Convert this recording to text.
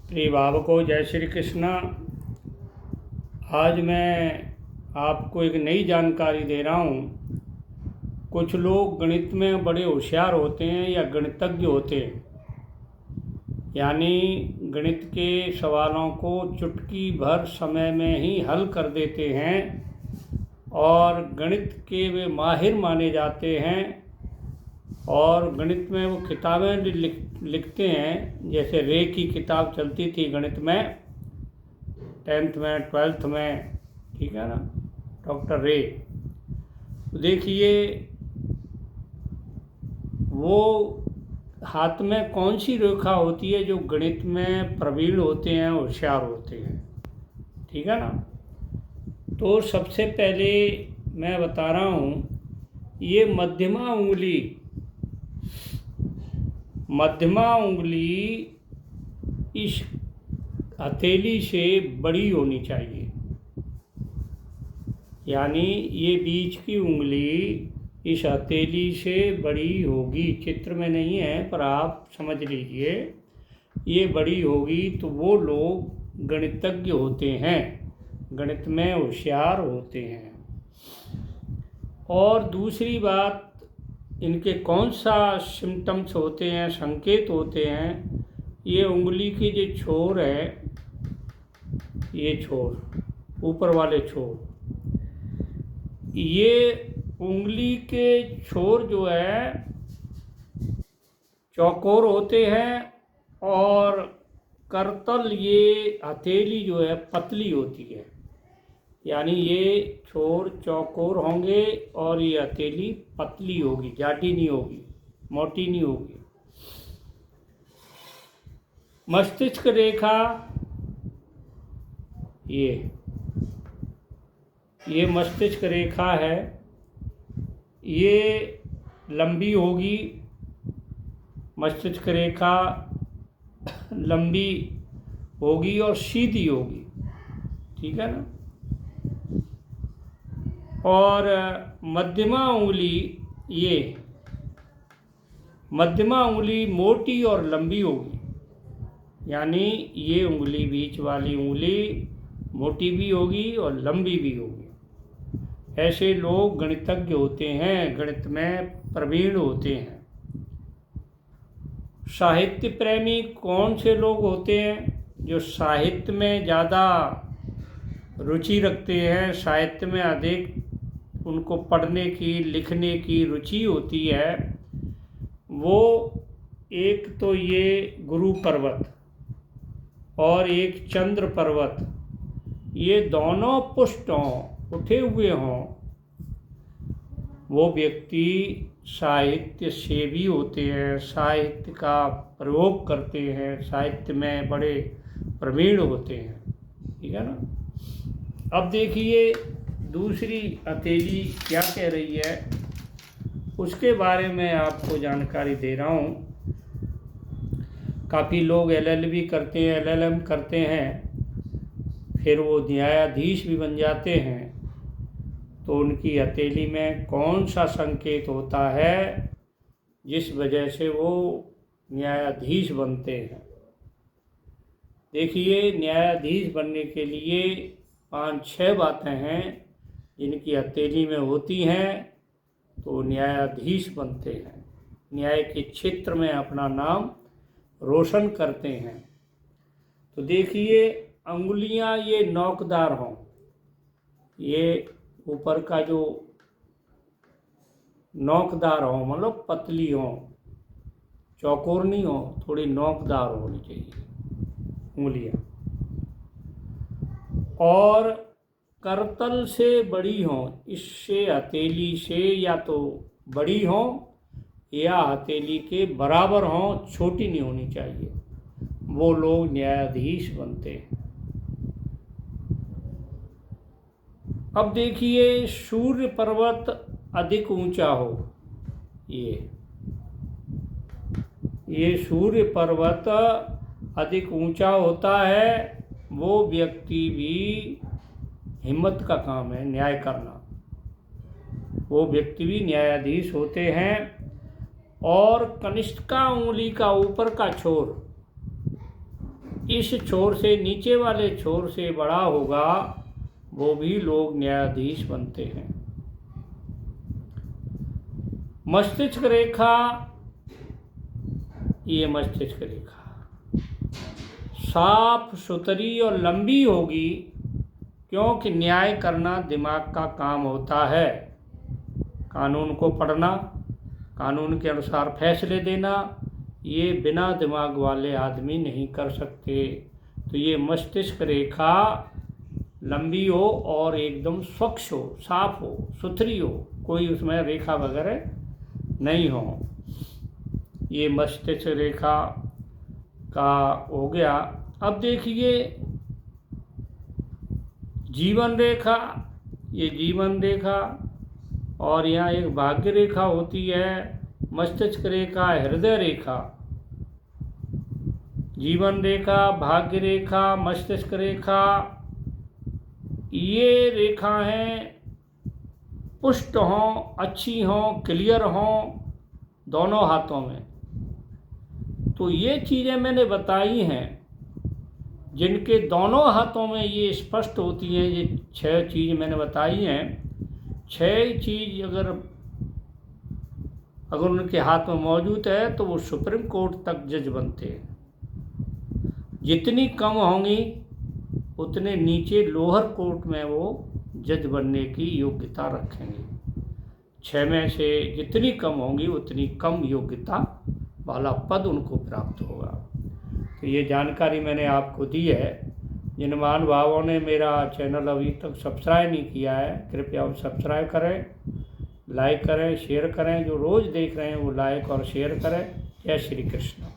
प्रिय भावकों, जय श्री कृष्णा। आज मैं आपको एक नई जानकारी दे रहा हूँ। कुछ लोग गणित में बड़े होशियार होते हैं या गणितज्ञ होते हैं, यानी गणित के सवालों को चुटकी भर समय में ही हल कर देते हैं और गणित के वे माहिर माने जाते हैं। और गणित में वो किताबें लिखते हैं, जैसे रे की किताब चलती थी गणित में 10th में 12th में, ठीक है ना, डॉक्टर रे। तो देखिए वो हाथ में कौन सी रेखा होती है जो गणित में प्रवीण होते हैं, होशियार होते हैं, ठीक है ना। तो सबसे पहले मैं बता रहा हूँ, ये मध्यमा उंगली इस हथेली से बड़ी होनी चाहिए, यानी ये बीच की उंगली इस हथेली से बड़ी होगी। चित्र में नहीं है पर आप समझ लीजिए, ये बड़ी होगी तो वो लोग गणितज्ञ होते हैं, गणित में होशियार होते हैं। और दूसरी बात, इनके कौन सा सिम्टम्स होते हैं, संकेत होते हैं। ये उंगली की जो छोर है, ये छोर, ऊपर वाले छोर, ये उंगली के छोर जो है चौकोर होते हैं और करतल, ये हथेली जो है पतली होती है, यानी ये छोर चौकोर होंगे और ये हथेली पतली होगी, जाटी नहीं होगी, मोटी नहीं होगी। मस्तिष्क रेखा, ये मस्तिष्क रेखा है, ये लंबी होगी। मस्तिष्क रेखा लंबी होगी और सीधी होगी, ठीक है ना। और मध्यमा उंगली मोटी और लंबी होगी, यानी ये उंगली, बीच वाली उंगली मोटी भी होगी और लंबी भी होगी। ऐसे लोग गणितज्ञ होते हैं, गणित में प्रवीण होते हैं। साहित्य प्रेमी कौन से लोग होते हैं? जो साहित्य में ज़्यादा रुचि रखते हैं, साहित्य में अधिक उनको पढ़ने की, लिखने की रुचि होती है। वो एक तो ये गुरु पर्वत और एक चंद्र पर्वत, ये दोनों पुष्ट हों, उठे हुए हों, वो व्यक्ति साहित्य सेवी होते हैं, साहित्य का प्रयोग करते हैं, साहित्य में बड़े प्रवीण होते हैं, ठीक है ना। अब देखिए दूसरी हथेली क्या कह रही है, उसके बारे में आपको जानकारी दे रहा हूँ। काफ़ी लोग LLB करते हैं, LLM करते हैं, फिर वो न्यायाधीश भी बन जाते हैं। तो उनकी हथेली में कौन सा संकेत होता है जिस वजह से वो न्यायाधीश बनते हैं? देखिए, न्यायाधीश बनने के लिए 5-6 बातें हैं जिनकी हथेली में होती हैं, तो न्यायाधीश बनते हैं, न्याय के क्षेत्र में अपना नाम रोशन करते हैं। तो देखिए, अंगुलियां ये नोकदार हों, ये ऊपर का जो नोकदार हो, मतलब पतली हो, चौकोर नहीं हो, थोड़ी नोकदार होनी चाहिए उंगलियां। और करतल से बड़ी हो, इससे हथेली से या तो बड़ी हो या हथेली के बराबर हो, छोटी नहीं होनी चाहिए। वो लोग न्यायाधीश बनते हैं। अब देखिए, सूर्य पर्वत अधिक ऊंचा हो, ये सूर्य पर्वत अधिक ऊंचा होता है, वो व्यक्ति भी, हिम्मत का काम है न्याय करना, वो व्यक्ति भी न्यायाधीश होते हैं। और कनिष्ठिका उंगली का ऊपर का छोर इस छोर से नीचे वाले छोर से बड़ा होगा वो भी लोग न्यायाधीश बनते हैं। मस्तिष्क रेखा, ये मस्तिष्क रेखा साफ सुथरी और लंबी होगी, क्योंकि न्याय करना दिमाग का काम होता है। कानून को पढ़ना, कानून के अनुसार फैसले देना, ये बिना दिमाग वाले आदमी नहीं कर सकते। तो ये मस्तिष्क रेखा लंबी हो और एकदम स्वच्छ हो, साफ हो, सुथरी हो, कोई उसमें रेखा वगैरह नहीं हो। ये मस्तिष्क रेखा का हो गया। अब देखिए जीवन रेखा, ये जीवन रेखा, और यहाँ एक भाग्य रेखा होती है। मस्तिष्क रेखा, हृदय रेखा, जीवन रेखा, भाग्य रेखा, मस्तिष्क रेखा, ये रेखा हैं पुष्ट हों, अच्छी हों, क्लियर हों दोनों हाथों में। तो ये चीज़ें मैंने बताई हैं जिनके दोनों हाथों में ये स्पष्ट होती हैं। ये 6 चीज़ मैंने बताई हैं। 6 चीज़ अगर उनके हाथ में मौजूद है तो वो सुप्रीम कोर्ट तक जज बनते हैं। जितनी कम होंगी उतने नीचे लोअर कोर्ट में वो जज बनने की योग्यता रखेंगे। 6 में से जितनी कम होंगी उतनी कम योग्यता वाला पद उनको प्राप्त होगा। तो ये जानकारी मैंने आपको दी है। जिन महानुभावों ने मेरा चैनल अभी तक सब्सक्राइब नहीं किया है, कृपया वो सब्सक्राइब करें, लाइक करें, शेयर करें। जो रोज़ देख रहे हैं वो लाइक और शेयर करें। जय श्री कृष्ण।